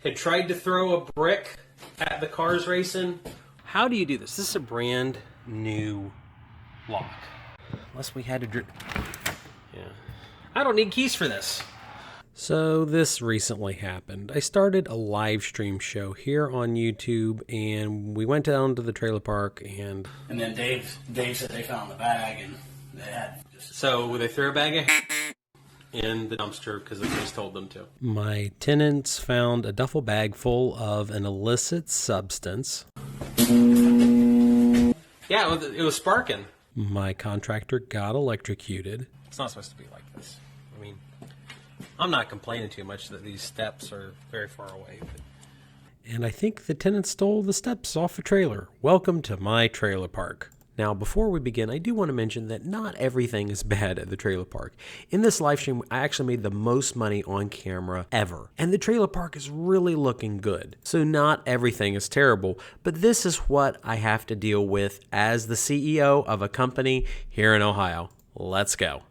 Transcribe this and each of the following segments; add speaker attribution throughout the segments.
Speaker 1: had tried to throw a brick at the cars racing. How do you do this? This is a brand new lock. Unless we had to yeah. I don't need keys for this. So this recently happened. I started a live stream show here on YouTube, and we went down to the trailer park, and
Speaker 2: then Dave said they found the bag, and they had just...
Speaker 1: So they threw a bag of in the dumpster because the police told them to. My tenants found a duffel bag full of an illicit substance. Yeah, it was sparking. My contractor got electrocuted. It's not supposed to be like this. I mean, I'm not complaining too much that these steps are very far away. But... And I think the tenant stole the steps off a trailer. Welcome to my trailer park. Now, before we begin, I do want to mention that not everything is bad at the trailer park. In this live stream, I actually made the most money on camera ever. And the trailer park is really looking good. So not everything is terrible, but this is what I have to deal with as the CEO of a company here in Ohio. Let's go.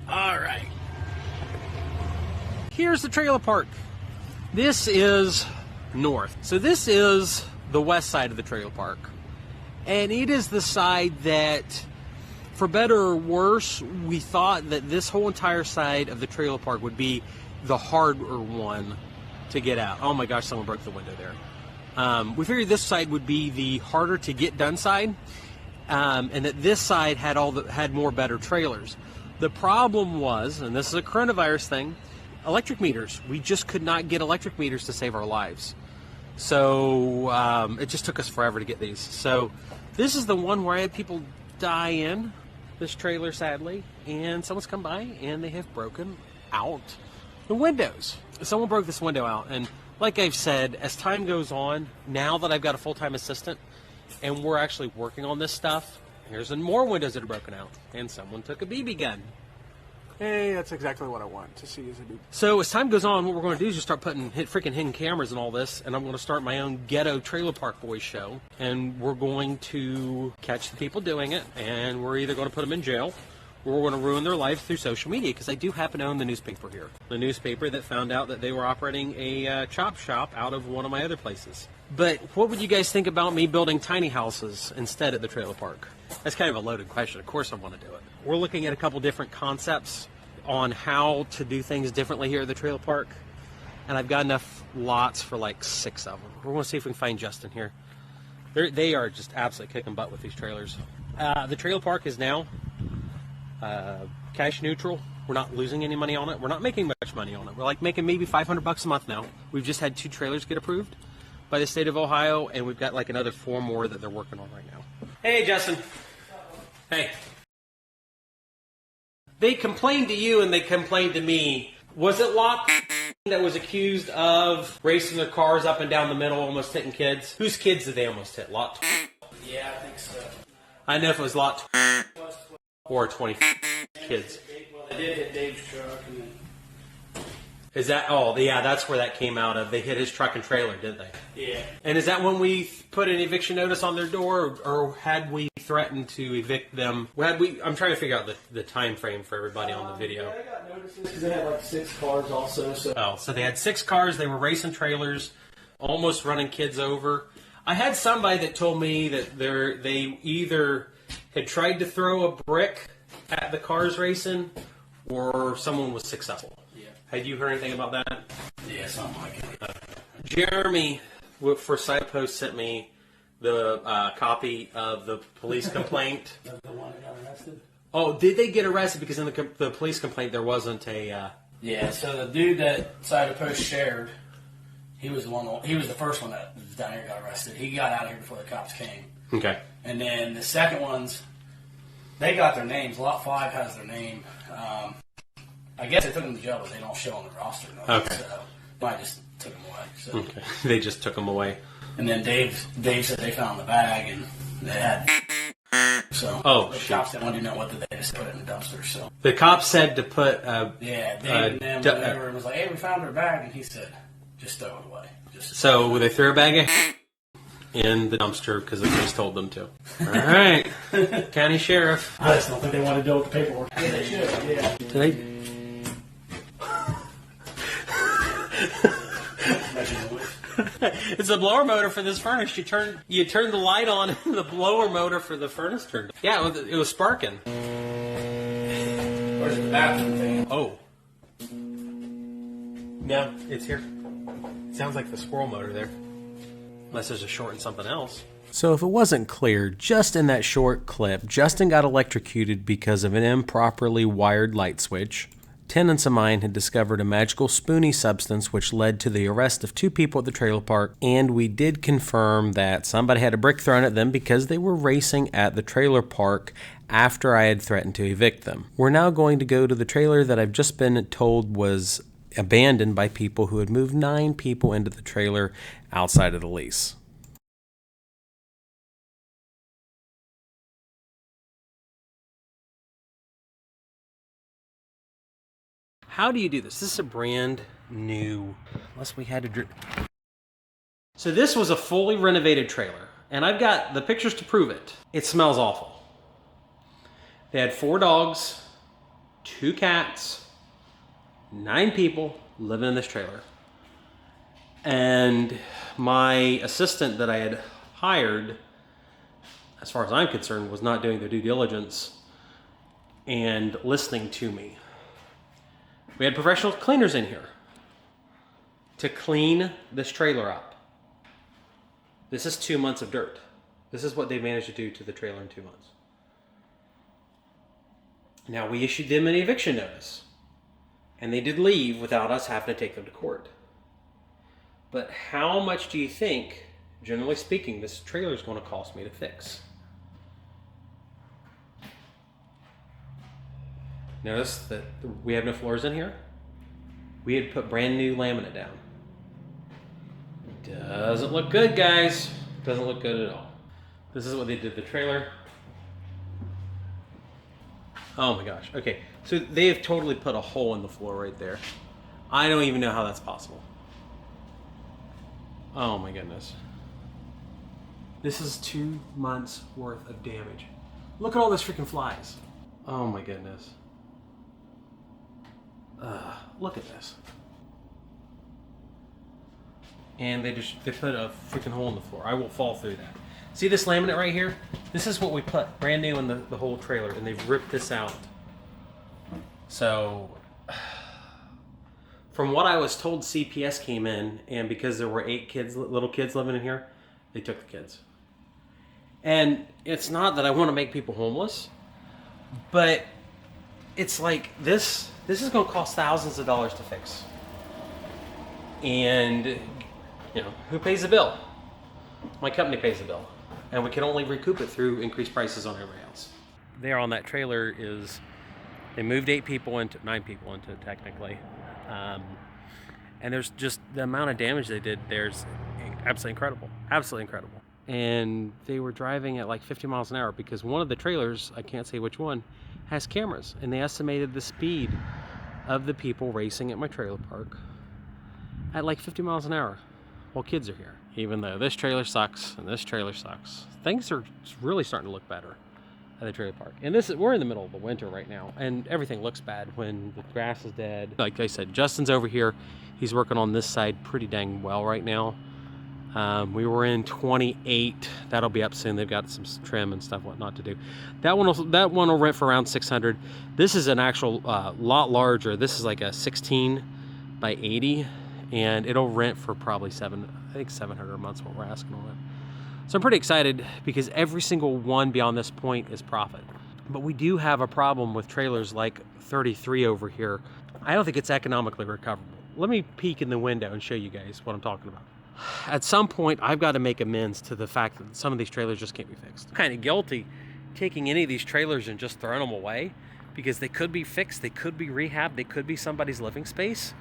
Speaker 1: All right. Here's the trailer park. This is north. So this is the west side of the trailer park. And it is the side that, for better or worse, we thought that this whole entire side of the trailer park would be the harder one to get out. Oh my gosh, someone broke the window there. We figured this side would be the harder to get done side, and that this side had more better trailers. The problem was, and this is a coronavirus thing, electric meters. We just could not get electric meters to save our lives. So it just took us forever to get these. So this is the one where I had people die in, this trailer sadly, and someone's come by and they have broken out the windows. Someone broke this window out, and like I've said, as time goes on, now that I've got a full-time assistant and we're actually working on this stuff, here's more windows that are broken out, and someone took a BB gun.
Speaker 3: Hey, that's exactly what I want to see as a BB.
Speaker 1: So as time goes on, what we're going to do is just start putting freaking hidden cameras and all this, and I'm going to start my own ghetto trailer park boys show, and we're going to catch the people doing it, and we're either going to put them in jail, or we're going to ruin their life through social media, because I do happen to own the newspaper here. The newspaper that found out that they were operating a chop shop out of one of my other places. But what would you guys think about me building tiny houses instead at the trailer park? That's kind of a loaded question. Of course I want to do it. We're looking at a couple different concepts on how to do things differently here at the trailer park, and I've got enough lots for like 6 of them. We're going to see if we can find Justin here. They are just absolutely kicking butt with these trailers. The trailer park is now cash neutral. We're not losing any money on it. We're not making much money on it. We're like making maybe $500 a month now. We've just had 2 trailers get approved by the state of Ohio, and we've got like another 4 more that they're working on right now. Hey, Justin. Hey. They complained to you and they complained to me. Was it Lot that was accused of racing their cars up and down the middle, almost hitting kids? Whose kids did they almost hit? Lot?
Speaker 2: Yeah, I think so.
Speaker 1: I know if it was Lot or 20 kids.
Speaker 2: Well, they did hit Dave's truck. And then...
Speaker 1: Is that, oh, yeah, that's where that came out of. They hit his truck and trailer, didn't they?
Speaker 2: Yeah.
Speaker 1: And is that when we put an eviction notice on their door, or had we threatened to evict them? I'm trying to figure out the time frame for everybody on the video.
Speaker 2: Yeah, they got notices because they had like 6 cars also.
Speaker 1: So they had 6 cars. They were racing trailers, almost running kids over. I had somebody that told me that they either had tried to throw a brick at the cars racing, or someone was successful. Had you heard anything about that?
Speaker 2: Yeah, something like it.
Speaker 1: Jeremy for SitePost sent me the copy of the police complaint.
Speaker 2: The one that got arrested?
Speaker 1: Oh, did they get arrested? Because in the police complaint there wasn't a...
Speaker 2: Yeah, so the dude that SitePost shared, he was the first one that was down here got arrested. He got out of here before the cops came.
Speaker 1: Okay.
Speaker 2: And then the second ones, they got their names. Lot 5 has their name. I guess they took them to jail, but they don't show on the roster. No.
Speaker 1: Okay.
Speaker 2: So I just took them away. So.
Speaker 1: Okay. They just took them away.
Speaker 2: And then Dave said they found the bag, and they had... So the cops didn't want to know what they just put it in the dumpster. So
Speaker 1: the cops said to put...
Speaker 2: Dave and them, whatever, was like, hey, we found her bag. And he said, just throw it away.
Speaker 1: So they threw a bag in the dumpster because the police told them to. All right. County Sheriff.
Speaker 2: I just don't think they want to deal with the paperwork. Yeah, they should. Yeah.
Speaker 1: Did they... It's a blower motor for this furnace. You turn the light on, and the blower motor for the furnace turned on. Yeah, it was sparking.
Speaker 2: Where's the bathroom fan?
Speaker 1: Oh. No, it's here. It sounds like the squirrel motor there. Unless there's a short in something else. So if it wasn't clear, just in that short clip, Justin got electrocuted because of an improperly wired light switch. Tenants of mine had discovered a magical spoony substance which led to the arrest of 2 people at the trailer park, and we did confirm that somebody had a brick thrown at them because they were racing at the trailer park after I had threatened to evict them. We're now going to go to the trailer that I've just been told was abandoned by people who had moved 9 people into the trailer outside of the lease. How do you do this? This is a brand new, unless we had to. So this was a fully renovated trailer, and I've got the pictures to prove it. It smells awful. They had 4 dogs, 2 cats, 9 people living in this trailer. And my assistant that I had hired, as far as I'm concerned, was not doing their due diligence and listening to me. We had professional cleaners in here to clean this trailer up. This is 2 months of dirt. This is what they managed to do to the trailer in 2 months. Now, we issued them an eviction notice, and they did leave without us having to take them to court. But how much do you think, generally speaking, this trailer is going to cost me to fix? Notice that we have no floors in here. We had put brand new laminate down. Doesn't look good, guys. Doesn't look good at all. This is what they did to the trailer. Oh my gosh. Okay, so they have totally put a hole in the floor right there. I don't even know how that's possible. Oh my goodness. This is 2 months worth of damage. Look at all those freaking flies. Oh my goodness. Look at this. And they put a freaking hole in the floor. I will fall through that. See this laminate right here? This is what we put brand new in the whole trailer, and they've ripped this out. So, from what I was told, CPS came in, and because there were 8 kids, little kids living in here, they took the kids. And it's not that I want to make people homeless, but it's like this is going to cost thousands of dollars to fix. And, you know, who pays the bill? My company pays the bill. And we can only recoup it through increased prices on everybody else. There on that trailer is, they moved 9 people into it technically. And there's just the amount of damage they did there's absolutely incredible. Absolutely incredible. And they were driving at like 50 miles an hour because one of the trailers, I can't say which one, has cameras. And they estimated the speed of the people racing at my trailer park at like 50 miles an hour while kids are here. Even though this trailer sucks and this trailer sucks, things are really starting to look better at the trailer park. And we're in the middle of the winter right now, and everything looks bad when the grass is dead. Like I said, Justin's over here. He's working on this side pretty dang well right now. We were in 28. That'll be up soon. They've got some trim and stuff, whatnot to do. That one will rent for around $600. This is an actual lot larger. This is like a 16 by 80, and it'll rent for probably $700 a month is what we're asking on it. So I'm pretty excited because every single one beyond this point is profit. But we do have a problem with trailers like 33 over here. I don't think it's economically recoverable. Let me peek in the window and show you guys what I'm talking about. At some point, I've got to make amends to the fact that some of these trailers just can't be fixed. I'm kind of guilty taking any of these trailers and just throwing them away because they could be fixed, they could be rehabbed, they could be somebody's living space.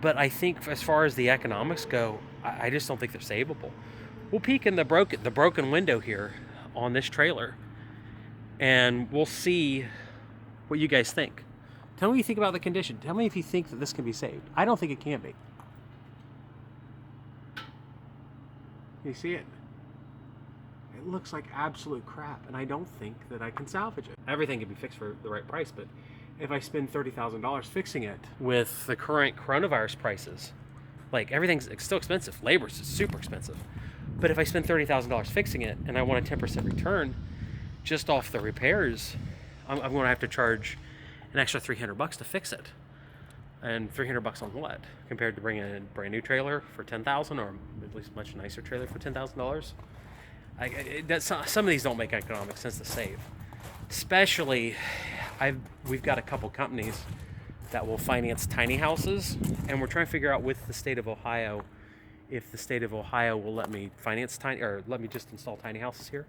Speaker 1: But I think as far as the economics go, I just don't think they're savable. We'll peek in the broken window here on this trailer, and we'll see what you guys think. Tell me what you think about the condition. Tell me if you think that this can be saved. I don't think it can be.
Speaker 3: You see it? It looks like absolute crap, and I don't think that I can salvage it.
Speaker 1: Everything can be fixed for the right price, but if I spend $30,000 fixing it with the current coronavirus prices, Like, everything's still expensive. Labor's super expensive. But if I spend $30,000 fixing it and I want a 10% return just off the repairs, I'm going to have to charge an extra $300 to fix it. And $300 on what? Compared to bringing in a brand new trailer for $10,000, or at least much nicer trailer for $10,000. Some of these don't make economic sense to save. Especially, we've got a couple companies that will finance tiny houses, and we're trying to figure out with the state of Ohio if the state of Ohio will let me finance let me just install tiny houses here.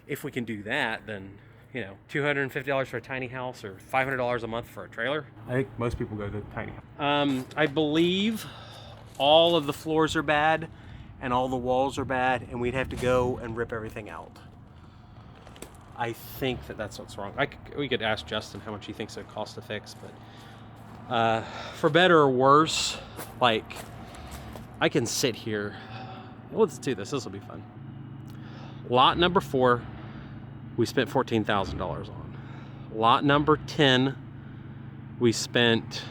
Speaker 1: If we can do that, then, you know, $250 for a tiny house or $500 a month for a trailer.
Speaker 3: I think most people go to tiny house.
Speaker 1: I believe all of the floors are bad and all the walls are bad, and we'd have to go and rip everything out. I think that's what's wrong. We could ask Justin how much he thinks it would cost to fix, but for better or worse, like, I can sit here. Let's do this. This will be fun. Lot number 4, we spent $14,000 on. Lot number 10, we spent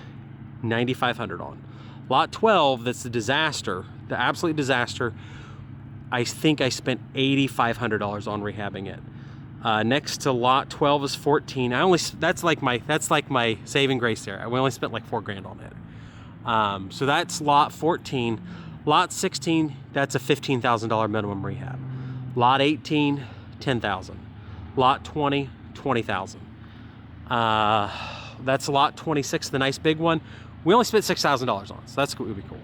Speaker 1: $9,500 on. Lot 12, that's the disaster, the absolute disaster, I think I spent $8,500 on rehabbing it. Next to lot 12 is 14. That's like my saving grace there. We only spent like $4,000 on it. So that's lot 14. Lot 16, that's a $15,000 minimum rehab. Lot 18, $10,000. Lot 20, $20,000. That's lot 26, the nice big one. We only spent $6,000 on, so that's going to be cool.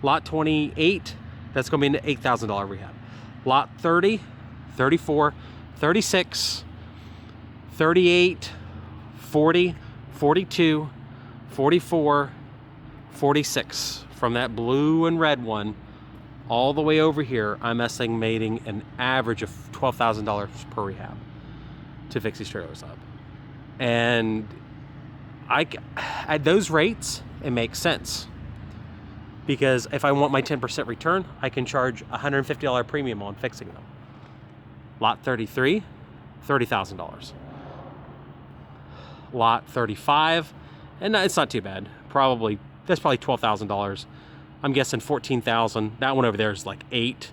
Speaker 1: Lot 28, that's going to be an $8,000 rehab. Lot 30, 34, 36, 38, 40, 42, 44, 46. From that blue and red one all the way over here, I'm estimating an average of $12,000 per rehab to fix these trailers up. And at those rates, it makes sense. Because if I want my 10% return, I can charge a $150 premium on fixing them. Lot 33, $30,000. Lot 35, and it's not too bad. That's probably $12,000. I'm guessing $14,000. That one over there is like 8.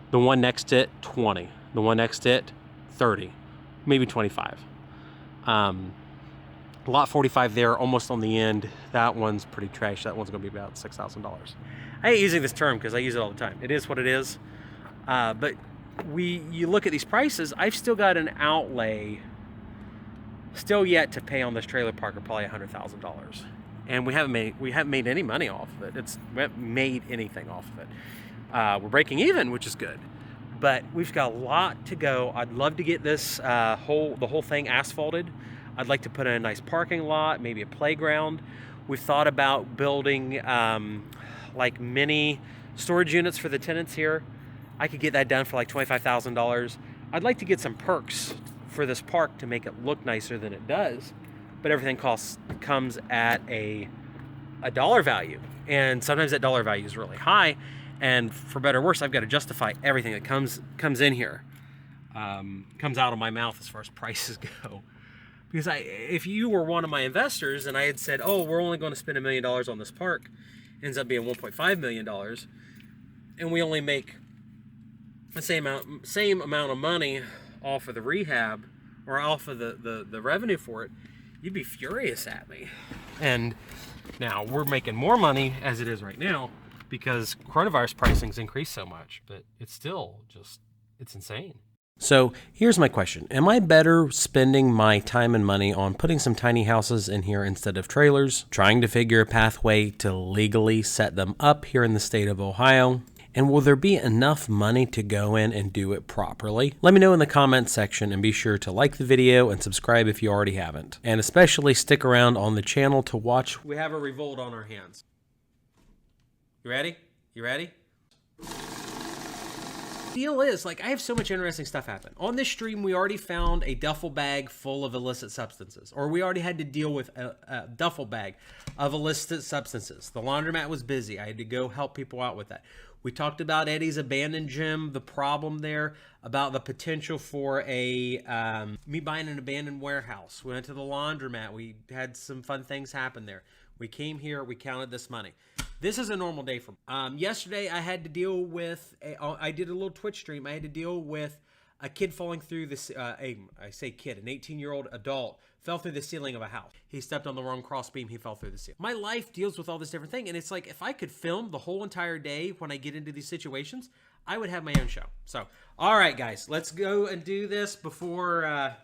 Speaker 1: The one next to it, 20. The one next to it, 30, maybe 25. Lot 45 there, almost on the end. That one's pretty trash. That one's going to be about $6,000. I hate using this term because I use it all the time. It is what it is. But you look at these prices, I've still got an outlay still yet to pay on this trailer park of probably $100,000. And we haven't made any money off of it. We haven't made anything off of it. We're breaking even, which is good. But we've got a lot to go. I'd love to get this the whole thing asphalted. I'd like to put in a nice parking lot, maybe a playground. We've thought about building like mini storage units for the tenants here. I could get that done for like $25,000. I'd like to get some perks for this park to make it look nicer than it does, but everything comes at a dollar value, and sometimes that dollar value is really high, and for better or worse, I've got to justify everything that comes in here, comes out of my mouth as far as prices go. Because if you were one of my investors and I had said, oh, we're only going to spend $1 million on this park, it ends up being $1.5 million, and we only make the same amount of money off of the rehab or off of the revenue for it, you'd be furious at me. And now we're making more money as it is right now because coronavirus pricing's increased so much, but it's still it's insane. So here's my question. Am I better spending my time and money on putting some tiny houses in here instead of trailers, trying to figure a pathway to legally set them up here in the state of Ohio? And will there be enough money to go in and do it properly? Let me know in the comments section, and be sure to like the video and subscribe if you already haven't. And especially stick around on the channel to watch. We have a revolt on our hands. You ready? You ready? Deal is, like, I have so much interesting stuff happen. On this stream, we already found a duffel bag full of illicit substances, or we already had to deal with a duffel bag of illicit substances. The laundromat was busy. I had to go help people out with that. We talked about Eddie's abandoned gym, the problem there, about the potential for me buying an abandoned warehouse. We went to the laundromat. We had some fun things happen there. We came here, we counted this money. This is a normal day for me. Yesterday, I had to deal with, I did a little Twitch stream. I had to deal with a kid falling through this, I say kid, an 18-year-old adult fell through the ceiling of a house. He stepped on the wrong cross beam, he fell through the ceiling. My life deals with all this different thing, and it's like, if I could film the whole entire day when I get into these situations, I would have my own show. So, all right, guys, let's go and do this before